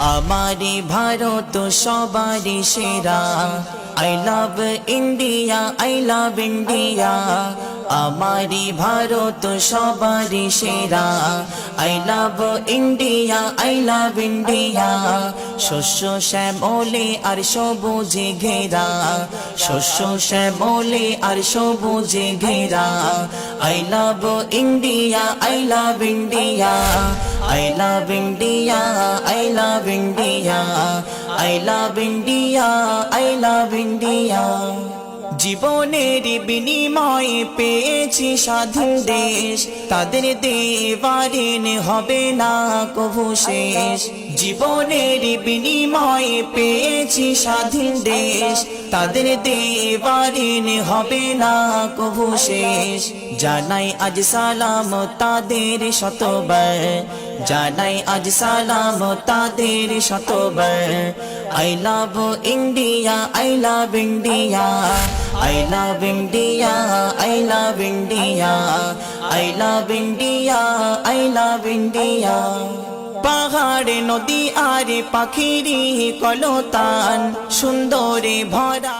আমারি ভারত সবারই সেরা I love India I love India আমারি ভারত সবারই সেরা I love India I love India শস্য শ্যামলে আর সবুজে ঘেরা শস্য শ্যামলে আর সবুজে ঘেরা I love India I love India I love India, I love India, I love India, I love India. জীবনের বিনিময়ে পেয়েছি স্বাধীন দেশ, তাদের দেওয়ারিন হবে না কভু শেষ। জীবনের বিনিময়ে পেয়েছি স্বাধীন দেশ, তাদের দেওয়ারিন হবে না কভু শেষ। জানাই আজ সালাম তাদের শতবার, জানাই আজ সালাম তাদের শতবার। I love India, I love India, I love India, I love India, I love India, I love India. পাহাড়ে নদী আর পাখিরি কলতান সুন্দরে ভরা।